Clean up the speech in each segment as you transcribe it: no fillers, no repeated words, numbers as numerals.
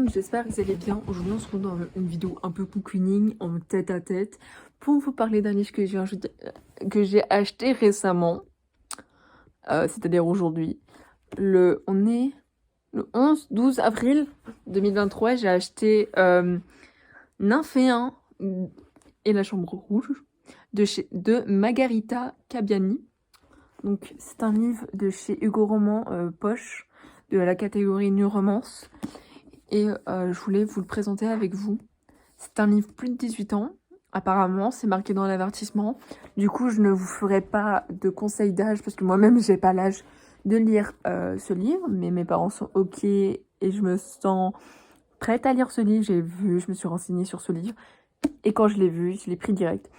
monde, j'espère que vous allez bien. Aujourd'hui on se retrouve dans une vidéo un peu cocooning, en tête à tête, pour vous parler d'un livre que j'ai acheté récemment, c'est-à-dire aujourd'hui. On est le 12 avril 2023, j'ai acheté Nymphéen et la Chambre Rouge de Margherita Cabiani. Donc c'est un livre de chez Hugo Roman Poche, de la catégorie New Romance. Et je voulais vous le présenter avec vous. C'est un livre plus de 18 ans, apparemment, c'est marqué dans l'avertissement. Du coup, je ne vous ferai pas de conseils d'âge, parce que moi-même, j'ai pas l'âge de lire ce livre, mais mes parents sont OK, et je me sens prête à lire ce livre. Je me suis renseignée sur ce livre, et quand je l'ai vu, je l'ai pris direct.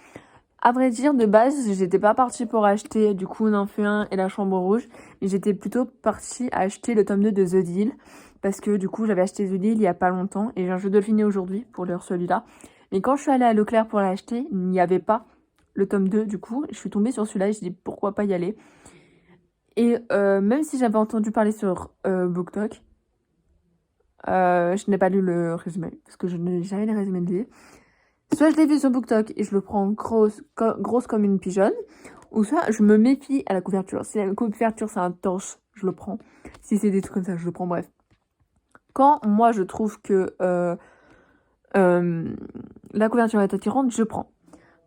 À vrai dire, de base, j'étais pas partie pour acheter du coup Nymphéen et la Chambre Rouge, mais j'étais plutôt partie à acheter le tome 2 de The Deal, parce que du coup j'avais acheté The Deal il y a pas longtemps, et j'ai un jeu de finir aujourd'hui pour lire celui-là. Mais quand je suis allée à Leclerc pour l'acheter, il n'y avait pas le tome 2 du coup, je suis tombée sur celui-là et je dis pourquoi pas y aller. Et même si j'avais entendu parler sur BookTok, je n'ai pas lu le résumé, parce que je ne lis jamais les résumés de livres. Soit je l'ai vu sur BookTok et je le prends grosse comme une pigeonne, ou soit je me méfie à la couverture. Si la couverture c'est un torche, je le prends. Si c'est des trucs comme ça, je le prends, bref. Quand moi je trouve que la couverture est attirante, je prends.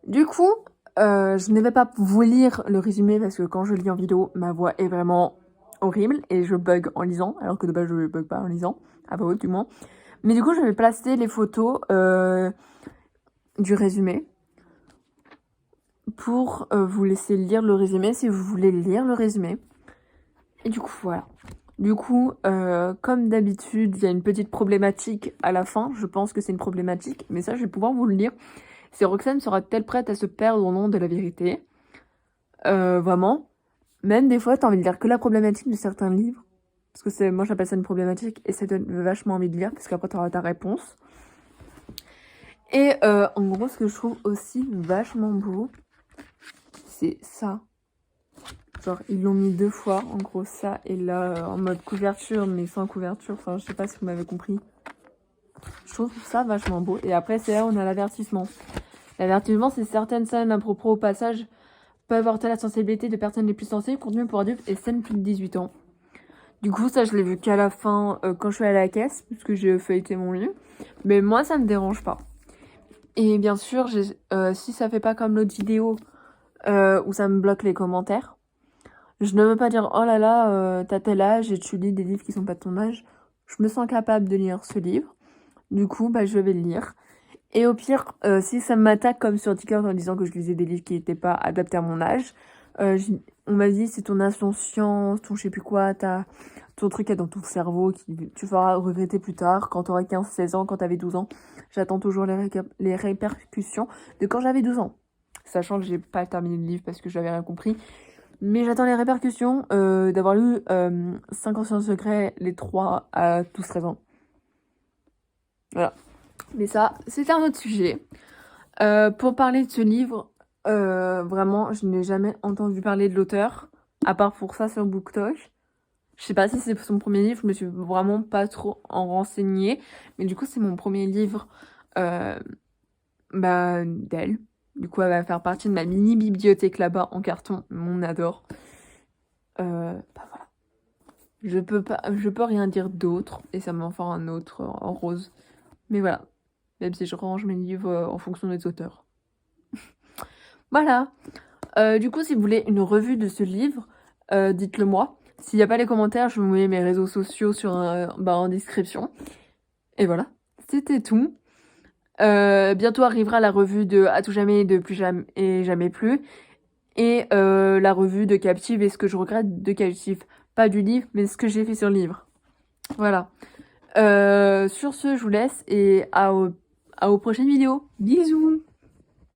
Du coup, je ne vais pas vous lire le résumé parce que quand je lis en vidéo, ma voix est vraiment horrible et je bug en lisant, alors que de base je bug pas en lisant, à voix haute du moins. Mais du coup, je vais placer les photos du résumé pour vous laisser lire le résumé si vous voulez lire le résumé. Et du coup, voilà. Du coup, comme d'habitude, il y a une petite problématique à la fin. Je pense que c'est une problématique, mais ça, je vais pouvoir vous le lire. C'est Roxane sera-t-elle prête à se perdre au nom de la vérité? Vraiment. Même des fois, t'as envie de lire que la problématique de certains livres. Parce que moi, j'appelle ça une problématique et ça donne vachement envie de lire, parce qu'après, t'auras ta réponse. Et en gros, ce que je trouve aussi vachement beau, c'est ça. Genre, ils l'ont mis 2 fois, en gros, ça, et là, en mode couverture, mais sans couverture. Enfin, je sais pas si vous m'avez compris. Je trouve ça vachement beau. Et après, c'est là où on a l'avertissement. L'avertissement, c'est certaines scènes à propos au passage peuvent heurter la sensibilité de personnes les plus sensibles, contenu pour adultes et scènes plus de 18 ans. Du coup, ça, je l'ai vu qu'à la fin, quand je suis allée à la caisse, puisque j'ai feuilleté mon livre. Mais moi, ça me dérange pas. Et bien sûr, si ça fait pas comme l'autre vidéo, où ça me bloque les commentaires, je ne veux pas dire « Oh là là, t'as tel âge et tu lis des livres qui sont pas de ton âge ». Je me sens capable de lire ce livre. Du coup, bah, je vais le lire. Et au pire, si ça m'attaque comme sur TikTok en disant que je lisais des livres qui n'étaient pas adaptés à mon âge, on m'a dit c'est ton insouciance, ton je sais plus quoi, ton truc est dans ton cerveau qui tu feras regretter plus tard quand tu auras 15-16 ans, quand tu avais 12 ans. J'attends toujours les répercussions de quand j'avais 12 ans. Sachant que j'ai pas terminé le livre parce que j'avais rien compris. Mais j'attends les répercussions d'avoir lu 5 anciens secrets, les 3 à 12-13 ans. Voilà. Mais ça, c'est un autre sujet. Pour parler de ce livre, vraiment, je n'ai jamais entendu parler de l'auteur, à part pour ça sur BookTok. Je sais pas si c'est son premier livre, je me suis vraiment pas trop en renseignée. Mais du coup, c'est mon premier livre d'elle. Du coup, elle va faire partie de ma mini bibliothèque là-bas en carton. On adore. Voilà. Je peux rien dire d'autre. Et ça m'en fera un autre en rose. Mais voilà. Même si je range mes livres en fonction des auteurs. Voilà. Du coup, si vous voulez une revue de ce livre, dites-le moi. S'il n'y a pas les commentaires, je vous mets mes réseaux sociaux en description. Et voilà. C'était tout. Bientôt arrivera la revue de À tout jamais, de Plus jamais et jamais plus. Et la revue de Captive et ce que je regrette de Captive. Pas du livre, mais ce que j'ai fait sur le livre. Voilà. Sur ce, je vous laisse et aux prochaines vidéos. Bisous!